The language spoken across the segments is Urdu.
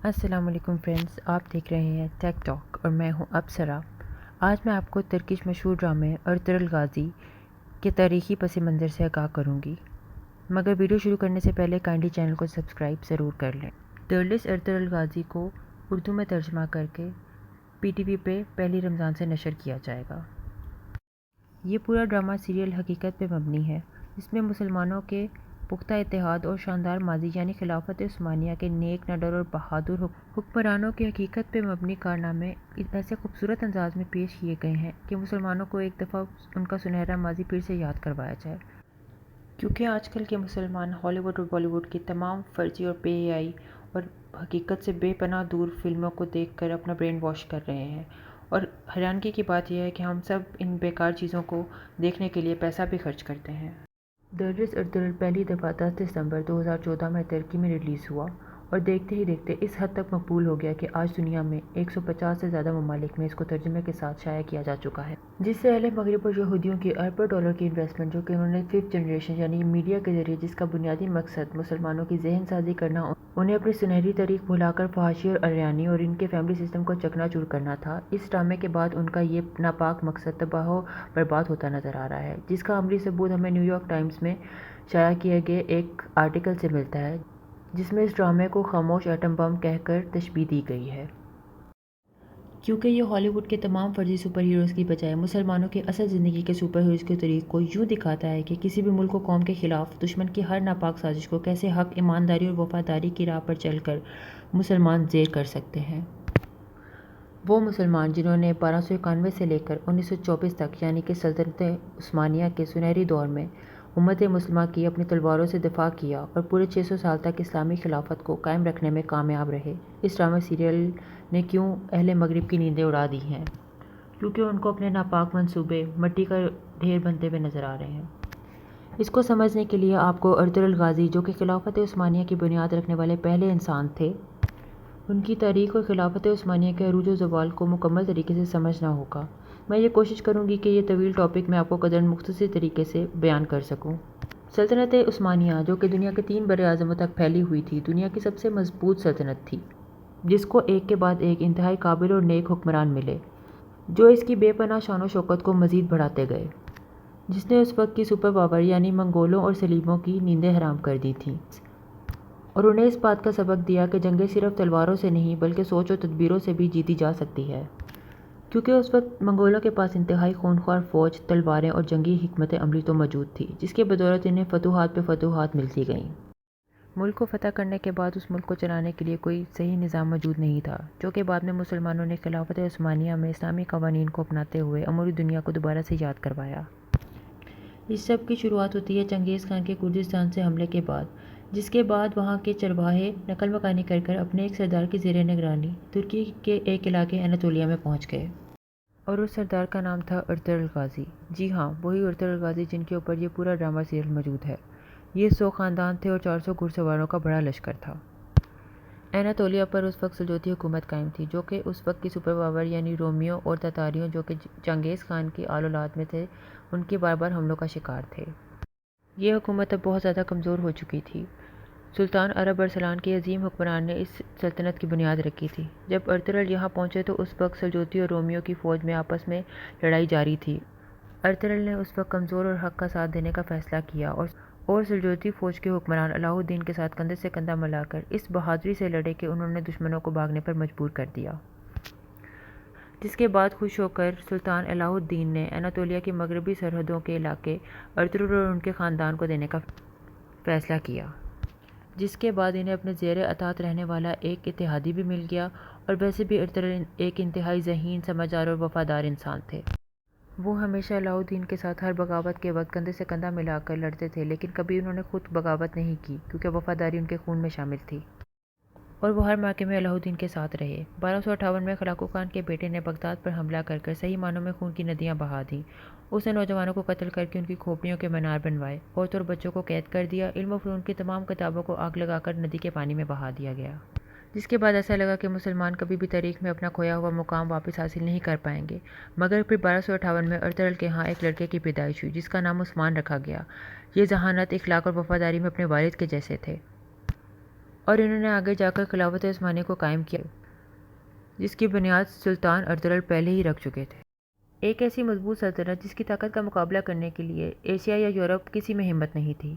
السلام علیکم فرینڈز، آپ دیکھ رہے ہیں ٹیک ٹاک اور میں ہوں ابصرا۔ آج میں آپ کو ترکش مشہور ڈرامے ارطغرل غازی کے تاریخی پس منظر سے آگاہ کروں گی، مگر ویڈیو شروع کرنے سے پہلے کائنڈلی چینل کو سبسکرائب ضرور کر لیں۔ ٹرلس ارطغرل غازی کو اردو میں ترجمہ کر کے پی ٹی وی پہ پہلی رمضان سے نشر کیا جائے گا۔ یہ پورا ڈرامہ سیریل حقیقت پہ مبنی ہے، جس میں مسلمانوں کے پختہ اتحاد اور شاندار ماضی یعنی خلافت عثمانیہ کے نیک نڈر اور بہادر حکمرانوں کے حقیقت پہ مبنی کارنامے ایسے خوبصورت انداز میں پیش کیے گئے ہیں کہ مسلمانوں کو ایک دفعہ ان کا سنہرا ماضی پھر سے یاد کروایا جائے، کیونکہ آج کل کے مسلمان ہالی ووڈ اور بالی ووڈ کی تمام فرضی اور بے حیائی اور حقیقت سے بے پناہ دور فلموں کو دیکھ کر اپنا برین واش کر رہے ہیں، اور حیرانگی کی بات یہ ہے کہ ہم سب ان بیکار چیزوں کو دیکھنے کے لیے پیسہ بھی خرچ کرتے ہیں۔ ٹرلس ارطغرل پہلی دفعہ 10 دسمبر 2014 میں ترکی میں ریلیز ہوا اور دیکھتے ہی دیکھتے اس حد تک مقبول ہو گیا کہ آج دنیا میں 150 سے زیادہ ممالک میں اس کو ترجمے کے ساتھ شائع کیا جا چکا ہے، جس سے اہل مغرب اور یہودیوں کی اربوں ڈالر کی انویسٹمنٹ، جو کہ انہوں نے 5th جنریشن یعنی میڈیا کے ذریعے، جس کا بنیادی مقصد مسلمانوں کی ذہن سازی کرنا، انہیں اپنی سنہری تاریخ بھلا کر فحاشی اور عریانی اور ان کے فیملی سسٹم کو چکنا چور کرنا تھا، اس ڈرامے کے بعد ان کا یہ ناپاک مقصد تباہ و برباد ہوتا نظر آ رہا ہے، جس کا عملی ثبوت ہمیں نیو یارک ٹائمز میں شائع کیے گئے ایک آرٹیکل سے ملتا ہے، جس میں اس ڈرامے کو خاموش ایٹم بم کہہ کر تشبیہ دی گئی ہے۔ کیونکہ یہ ہالی ووڈ کے تمام فرضی سپر ہیروز کی بجائے مسلمانوں کی اصل زندگی کے سپر ہیروز کے طریق کو یوں دکھاتا ہے کہ کسی بھی ملک و قوم کے خلاف دشمن کی ہر ناپاک سازش کو کیسے حق، ایمانداری اور وفاداری کی راہ پر چل کر مسلمان زیر کر سکتے ہیں۔ وہ مسلمان جنہوں نے 1291 سے لے کر 1924 تک یعنی کہ سلطنت عثمانیہ کے سنہری دور میں امت مسلمہ کی اپنی تلواروں سے دفاع کیا اور پورے 600 سال تک اسلامی خلافت کو قائم رکھنے میں کامیاب رہے۔ اس ڈرامہ سیریل نے کیوں اہل مغرب کی نیندیں اڑا دی ہیں؟ کیونکہ ان کو اپنے ناپاک منصوبے مٹی کا ڈھیر بنتے ہوئے نظر آ رہے ہیں۔ اس کو سمجھنے کے لیے آپ کو ارطغرل غازی، جو کہ خلافت عثمانیہ کی بنیاد رکھنے والے پہلے انسان تھے، ان کی تاریخ اور خلافت عثمانیہ کے عروج و زوال کو مکمل طریقے سے سمجھنا ہوگا۔ میں یہ کوشش کروں گی کہ یہ طویل ٹاپک میں آپ کو قدر مختصر طریقے سے بیان کر سکوں۔ سلطنت عثمانیہ، جو کہ دنیا کے 3 براعظموں تک پھیلی ہوئی تھی، دنیا کی سب سے مضبوط سلطنت تھی، جس کو ایک کے بعد ایک انتہائی قابل اور نیک حکمران ملے، جو اس کی بے پناہ شان و شوکت کو مزید بڑھاتے گئے، جس نے اس وقت کی سپر پاور یعنی منگولوں اور سلیبوں کی نیندیں حرام کر دی تھیں، اور انہیں اس بات کا سبق دیا کہ جنگیں صرف تلواروں سے نہیں بلکہ سوچ و تدبیروں سے بھی جیتی جا سکتی ہے، کیونکہ اس وقت منگولوں کے پاس انتہائی خونخوار فوج، تلواریں اور جنگی حکمت عملی تو موجود تھی، جس کے بدولت انہیں فتوحات پہ فتوحات ملتی گئیں۔ ملک کو فتح کرنے کے بعد اس ملک کو چلانے کے لیے کوئی صحیح نظام موجود نہیں تھا، جو کہ بعد میں مسلمانوں نے خلافت عثمانیہ میں اسلامی قوانین کو اپناتے ہوئے عموری دنیا کو دوبارہ سے یاد کروایا۔ اس سب کی شروعات ہوتی ہے چنگیز خان کے کردستان سے حملے کے بعد، جس کے بعد وہاں کے چرواہے نقل مکانی کر کر اپنے ایک سردار کی زیر نگرانی ترکی کے ایک علاقے اناطولیہ میں پہنچ گئے، اور اس سردار کا نام تھا ارطغرل غازی۔ جی ہاں، وہی ارطغرل غازی جن کے اوپر یہ پورا ڈرامہ سیریل موجود ہے۔ یہ 100 خاندان تھے اور 400 گھڑ سواروں کا بڑا لشکر تھا۔ اناطولیہ پر اس وقت سلجوقی حکومت قائم تھی، جو کہ اس وقت کی سپر پاور یعنی رومیوں اور تاتاریوں، جو کہ چنگیز خان کی آل اولاد میں تھے، ان کے بار بار حملوں کا شکار تھے۔ یہ حکومت اب بہت زیادہ کمزور ہو چکی تھی۔ سلطان عرب ارسلان کے عظیم حکمران نے اس سلطنت کی بنیاد رکھی تھی۔ جب ارطغرل یہاں پہنچے تو اس وقت سلجوقی اور رومیوں کی فوج میں آپس میں لڑائی جاری تھی۔ ارطغرل نے اس وقت کمزور اور حق کا ساتھ دینے کا فیصلہ کیا اور سلجوقی فوج کے حکمران علاء الدین کے ساتھ کندھے سے کندھا ملا کر اس بہادری سے لڑے کہ انہوں نے دشمنوں کو بھاگنے پر مجبور کر دیا، جس کے بعد خوش ہو کر سلطان علاء الدین نے اناطولیہ کی مغربی سرحدوں کے علاقے ارطغرل اور ان کے خاندان کو دینے کا فیصلہ کیا، جس کے بعد انہیں اپنے زیر اطاعت رہنے والا ایک اتحادی بھی مل گیا، اور ویسے بھی ارطغرل ایک انتہائی ذہین، سمجھدار اور وفادار انسان تھے۔ وہ ہمیشہ علاء الدین کے ساتھ ہر بغاوت کے وقت کندھے سے کندھا ملا کر لڑتے تھے، لیکن کبھی انہوں نے خود بغاوت نہیں کی، کیونکہ وفاداری ان کے خون میں شامل تھی، اور وہ ہر موقع میں علاء الدین کے ساتھ رہے۔ 1258 میں خلاقو خان کے بیٹے نے بغداد پر حملہ کر کر صحیح معنوں میں خون کی ندیاں بہا دیں۔ اس نے نوجوانوں کو قتل کر کے ان کی کھوپڑیوں کے مینار بنوائے، عورتوں اور بچوں کو قید کر دیا، علم و فنون کی تمام کتابوں کو آگ لگا کر ندی کے پانی میں بہا دیا گیا، جس کے بعد ایسا لگا کہ مسلمان کبھی بھی تاریخ میں اپنا کھویا ہوا مقام واپس حاصل نہیں کر پائیں گے۔ مگر پھر 1258 میں ارطغرل کے ہاں ایک لڑکے کی پیدائش ہوئی، جس کا نام عثمان رکھا گیا۔ یہ ذہانت، اخلاق اور وفاداری میں اپنے والد کے جیسے تھے، اور انہوں نے آگے جا کر خلافت عثمانیہ کو قائم کیا جس کی بنیاد سلطان ارطغرل پہلے ہی رکھ چکے تھے۔ ایک ایسی مضبوط سلطنت جس کی طاقت کا مقابلہ کرنے کے لیے ایشیا یا یورپ کسی میں ہمت نہیں تھی۔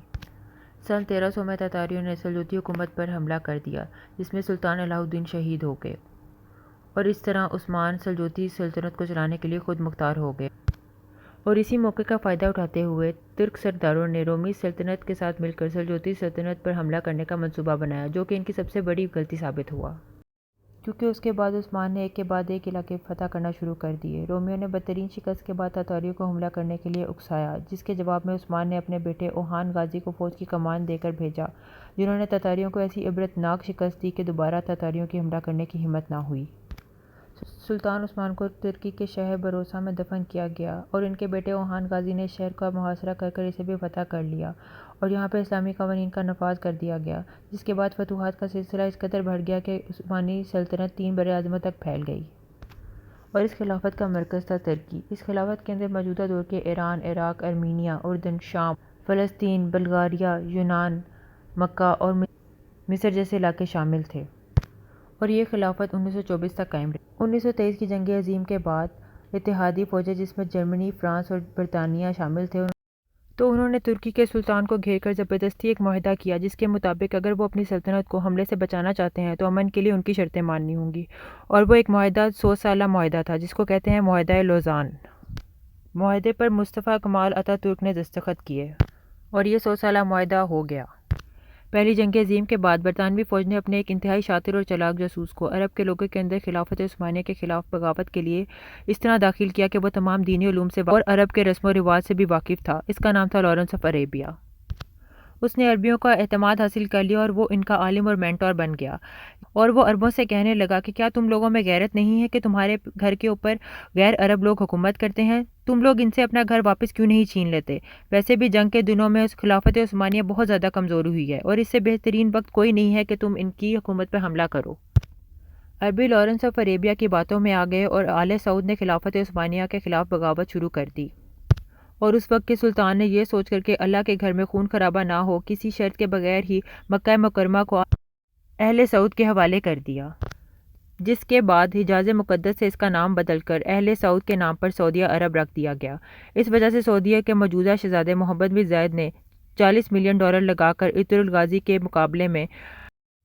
سن 1300 میں تاتاریوں نے سلجوقی حکومت پر حملہ کر دیا جس میں سلطان علاء الدین شہید ہو گئے، اور اس طرح عثمان سلجوقی سلطنت کو چلانے کے لیے خود مختار ہو گئے۔ اور اسی موقع کا فائدہ اٹھاتے ہوئے ترک سرداروں نے رومی سلطنت کے ساتھ مل کر سلجوقی سلطنت پر حملہ کرنے کا منصوبہ بنایا، جو کہ ان کی سب سے بڑی غلطی ثابت ہوا، کیونکہ اس کے بعد عثمان نے ایک کے بعد ایک علاقے فتح کرنا شروع کر دیے۔ رومیوں نے بدترین شکست کے بعد تاتاریوں کو حملہ کرنے کے لیے اکسایا، جس کے جواب میں عثمان نے اپنے بیٹے اوہان غازی کو فوج کی کمان دے کر بھیجا، جنہوں نے تاتاریوں کو ایسی عبرتناک شکست دی کہ دوبارہ تاتاریوں کی حملہ کرنے کی ہمت نہ ہوئی۔ سلطان عثمان کو ترکی کے شہر بروسا میں دفن کیا گیا، اور ان کے بیٹے اوہان غازی نے اس شہر کا محاصرہ کر کر اسے بھی فتح کر لیا، اور یہاں پہ اسلامی قوانین کا نفاذ کر دیا گیا، جس کے بعد فتوحات کا سلسلہ اس قدر بڑھ گیا کہ عثمانی سلطنت 3 براعظموں تک پھیل گئی، اور اس خلافت کا مرکز تھا ترکی۔ اس خلافت کے اندر موجودہ دور کے ایران، عراق، ارمینیا، اردن، شام، فلسطین، بلغاریہ، یونان، مکہ اور مصر جیسے علاقے شامل تھے، اور یہ خلافت 1924 تک قائم رہی۔ 1923 کی جنگ عظیم کے بعد اتحادی فوجیں، جس میں جرمنی، فرانس اور برطانیہ شامل تھے، تو انہوں نے ترکی کے سلطان کو گھیر کر زبردستی ایک معاہدہ کیا جس کے مطابق اگر وہ اپنی سلطنت کو حملے سے بچانا چاہتے ہیں تو امن کے لیے ان کی شرطیں ماننی ہوں گی، اور وہ ایک معاہدہ 100 سالہ معاہدہ تھا جس کو کہتے ہیں معاہدہ لوزان۔ معاہدے پر مصطفیٰ کمال اتا ترک نے دستخط کیے، اور یہ 100 سالہ معاہدہ ہو گیا۔ پہلی جنگ عظیم کے بعد برطانوی فوج نے اپنے ایک انتہائی شاطر اور چلاک جاسوس کو عرب کے لوگوں کے اندر خلافت عثمانیہ کے خلاف بغاوت کے لیے اس طرح داخل کیا کہ وہ تمام دینی علوم سے اور عرب کے رسم و رواج سے بھی واقف تھا۔ اس کا نام تھا لارنس آف عربیہ۔ اس نے عربیوں کا اعتماد حاصل کر لیا، اور وہ ان کا عالم اور مینٹور بن گیا، اور وہ عربوں سے کہنے لگا کہ کیا تم لوگوں میں غیرت نہیں ہے کہ تمہارے گھر کے اوپر غیر عرب لوگ حکومت کرتے ہیں؟ تم لوگ ان سے اپنا گھر واپس کیوں نہیں چھین لیتے؟ ویسے بھی جنگ کے دنوں میں خلافت عثمانیہ بہت زیادہ کمزور ہوئی ہے، اور اس سے بہترین وقت کوئی نہیں ہے کہ تم ان کی حکومت پر حملہ کرو۔ عربی لارنس آف عربیہ کی باتوں میں آ گئے، اور آل سعود نے خلافت عثمانیہ کے خلاف بغاوت شروع کر دی، اور اس وقت کے سلطان نے یہ سوچ کر کہ اللہ کے گھر میں خون خرابہ نہ ہو، کسی شرط کے بغیر ہی مکہ مکرمہ کو اہل سعود کے حوالے کر دیا، جس کے بعد حجاز مقدس سے اس کا نام بدل کر اہل سعود کے نام پر سعودیہ عرب رکھ دیا گیا۔ اس وجہ سے سعودیہ کے موجودہ شہزادے محمد بن زائد نے $40 ملین لگا کر ارطغرل غازی کے مقابلے میں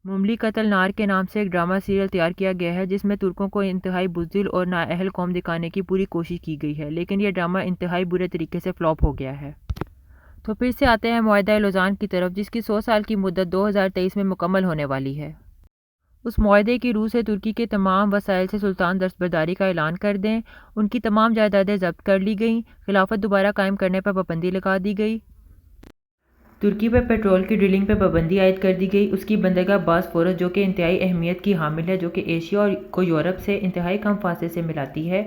مملی قتل نار کے نام سے ایک ڈرامہ سیریل تیار کیا گیا ہے، جس میں ترکوں کو انتہائی بزدل اور نااہل قوم دکھانے کی پوری کوشش کی گئی ہے، لیکن یہ ڈرامہ انتہائی برے طریقے سے فلاپ ہو گیا ہے۔ تو پھر سے آتے ہیں معاہدہ لوزان کی طرف، جس کی 100 سال کی مدت 2023 میں مکمل ہونے والی ہے۔ اس معاہدے کی روح سے ترکی کے تمام وسائل سے سلطان دستبرداری کا اعلان کر دیں، ان کی تمام جائیدادیں ضبط کر لی گئیں، خلافت دوبارہ قائم کرنے پر پابندی لگا دی گئی، ترکی پر پیٹرول کی ڈرلنگ پر پابندی عائد کر دی گئی، اس کی بندرگاہ باسفورس جو کہ انتہائی اہمیت کی حامل ہے، جو کہ ایشیا کو یورپ سے انتہائی کم فاصلے سے ملاتی ہے،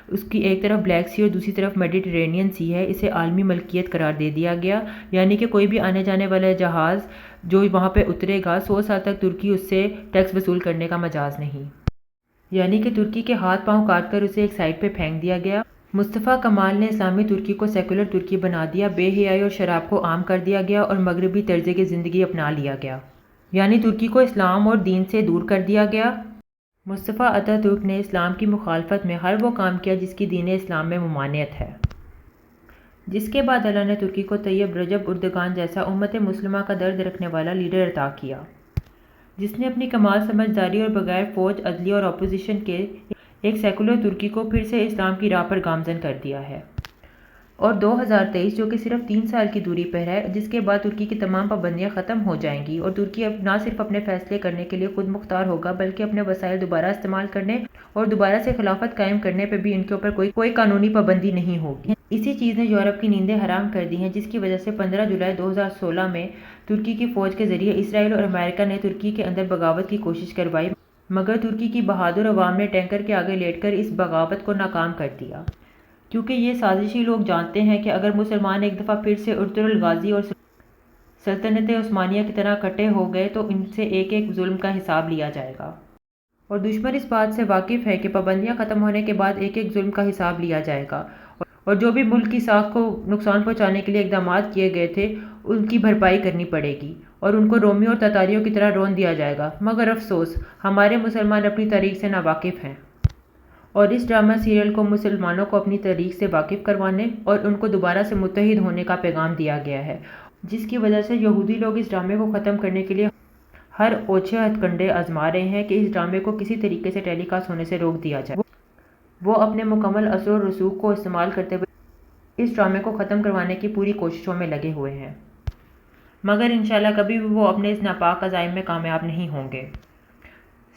اس کی ایک طرف بلیک سی اور دوسری طرف میڈیٹرینین سی ہے، اسے عالمی ملکیت قرار دے دیا گیا، یعنی کہ کوئی بھی آنے جانے والا جہاز جو وہاں پہ اترے گا 100 سال تک ترکی اس سے ٹیکس وصول کرنے کا مجاز نہیں، یعنی کہ ترکی کے ہاتھ پاؤں کاٹ کر اسے ایک سائٹ پہ پھینک دیا گیا۔ مصطفیٰ کمال نے اسلامی ترکی کو سیکولر ترکی بنا دیا، بے حیائی اور شراب کو عام کر دیا گیا، اور مغربی طرز کی زندگی اپنا لیا گیا، یعنی ترکی کو اسلام اور دین سے دور کر دیا گیا۔ مصطفیٰ اتا ترک نے اسلام کی مخالفت میں ہر وہ کام کیا جس کی دین اسلام میں ممانعت ہے، جس کے بعد اللہ نے ترکی کو طیب رجب اردگان جیسا امت مسلمہ کا درد رکھنے والا لیڈر عطا کیا، جس نے اپنی کمال سمجھداری اور بغیر فوج، عدلیہ اور اپوزیشن کے ایک سیکولر ترکی کو پھر سے اسلام کی راہ پر گامزن کر دیا ہے۔ اور 2023 جو کہ صرف 3 سال کی دوری پر ہے، جس کے بعد ترکی کی تمام پابندیاں ختم ہو جائیں گی، اور ترکی اب نہ صرف اپنے فیصلے کرنے کے لیے خود مختار ہوگا بلکہ اپنے وسائل دوبارہ استعمال کرنے اور دوبارہ سے خلافت قائم کرنے پہ بھی ان کے اوپر کوئی قانونی پابندی نہیں ہوگی۔ اسی چیز نے یورپ کی نیندیں حرام کر دی ہیں، جس کی وجہ سے 15 جولائی 2016 میں ترکی کی فوج کے ذریعے اسرائیل اور امریکہ نے ترکی کے اندر بغاوت کی کوشش کروائی، مگر ترکی کی بہادر عوام نے ٹینکر کے آگے لیٹ کر اس بغاوت کو ناکام کر دیا، کیونکہ یہ سازشی لوگ جانتے ہیں کہ اگر مسلمان ایک دفعہ پھر سے ارطغرل غازی اور سلطنت عثمانیہ کی طرح اکٹھے ہو گئے تو ان سے ایک ایک ظلم کا حساب لیا جائے گا، اور دشمن اس بات سے واقف ہے کہ پابندیاں ختم ہونے کے بعد ایک ایک ظلم کا حساب لیا جائے گا، اور جو بھی ملک کی ساکھ کو نقصان پہنچانے کے لیے اقدامات کیے گئے تھے ان کی بھرپائی کرنی پڑے گی اور ان کو رومیوں اور تتاریوں کی طرح رون دیا جائے گا۔ مگر افسوس، ہمارے مسلمان اپنی تاریخ سے ناواقف ہیں اور اس ڈرامہ سیریل کو مسلمانوں کو اپنی تاریخ سے واقف کروانے اور ان کو دوبارہ سے متحد ہونے کا پیغام دیا گیا ہے، جس کی وجہ سے یہودی لوگ اس ڈرامے کو ختم کرنے کے لیے ہر اوچھے ہتھ کنڈے آزما رہے ہیں کہ اس ڈرامے کو کسی طریقے سے ٹیلی کاسٹ ہونے سے روک دیا جائے۔ وہ اپنے مکمل اثر و رسوخ کو استعمال کرتے ہوئے اس ڈرامے کو ختم کروانے کی پوری کوششوں میں لگے ہوئے ہیں، مگر انشاءاللہ کبھی بھی وہ اپنے اس ناپاک عزائم میں کامیاب نہیں ہوں گے۔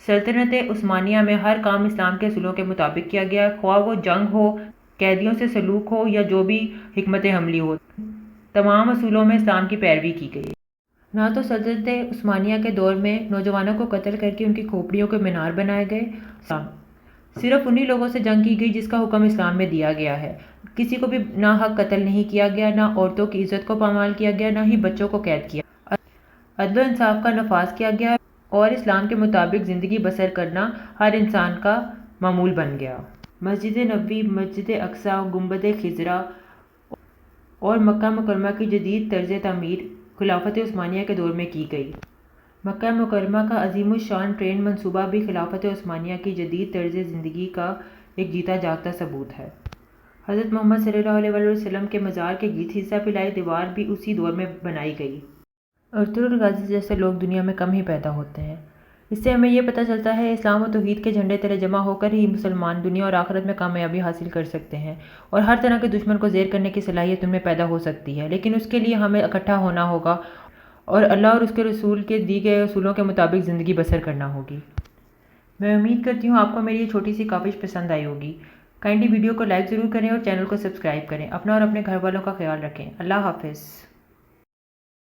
سلطنت عثمانیہ میں ہر کام اسلام کے اصولوں کے مطابق کیا گیا، خواہ وہ جنگ ہو، قیدیوں سے سلوک ہو یا جو بھی حکمت عملی ہو، تمام اصولوں میں اسلام کی پیروی کی گئی۔ نہ تو سلطنت عثمانیہ کے دور میں نوجوانوں کو قتل کر کے ان کی کھوپڑیوں کے مینار بنائے گئے، صرف انہی لوگوں سے جنگ کی گئی جس کا حکم اسلام میں دیا گیا ہے۔ کسی کو بھی ناحق قتل نہیں کیا گیا، نہ عورتوں کی عزت کو پامال کیا گیا، نہ ہی بچوں کو قید کیا۔ عدل و انصاف کا نفاذ کیا گیا اور اسلام کے مطابق زندگی بسر کرنا ہر انسان کا معمول بن گیا۔ مسجد نبوی، مسجد اقصیٰ، گنبد خضرا اور مکہ مکرمہ کی جدید طرز تعمیر خلافت عثمانیہ کے دور میں کی گئی۔ مکہ مکرمہ کا عظیم الشان ٹرین منصوبہ بھی خلافت عثمانیہ کی جدید طرز زندگی کا ایک جیتا جاگتا ثبوت ہے۔ حضرت محمد صلی اللہ علیہ وسلم کے مزار کے گیت حصہ پلائی دیوار بھی اسی دور میں بنائی گئی۔ ارطغرل غازی جیسے لوگ دنیا میں کم ہی پیدا ہوتے ہیں۔ اس سے ہمیں یہ پتہ چلتا ہے اسلام و توحید کے جھنڈے تلے جمع ہو کر ہی مسلمان دنیا اور آخرت میں کامیابی حاصل کر سکتے ہیں اور ہر طرح کے دشمن کو زیر کرنے کی صلاحیت ان میں پیدا ہو سکتی ہے، لیکن اس کے لیے ہمیں اکٹھا ہونا ہوگا اور اللہ اور اس کے رسول کے دیے گئے اصولوں کے مطابق زندگی بسر کرنا ہوگی۔ میں امید کرتی ہوں آپ کو میری یہ چھوٹی سی کاوش پسند آئی ہوگی۔ کائنڈلی ویڈیو کو لائک ضرور کریں اور چینل کو سبسکرائب کریں۔ اپنا اور اپنے گھر والوں کا خیال رکھیں۔ اللہ حافظ۔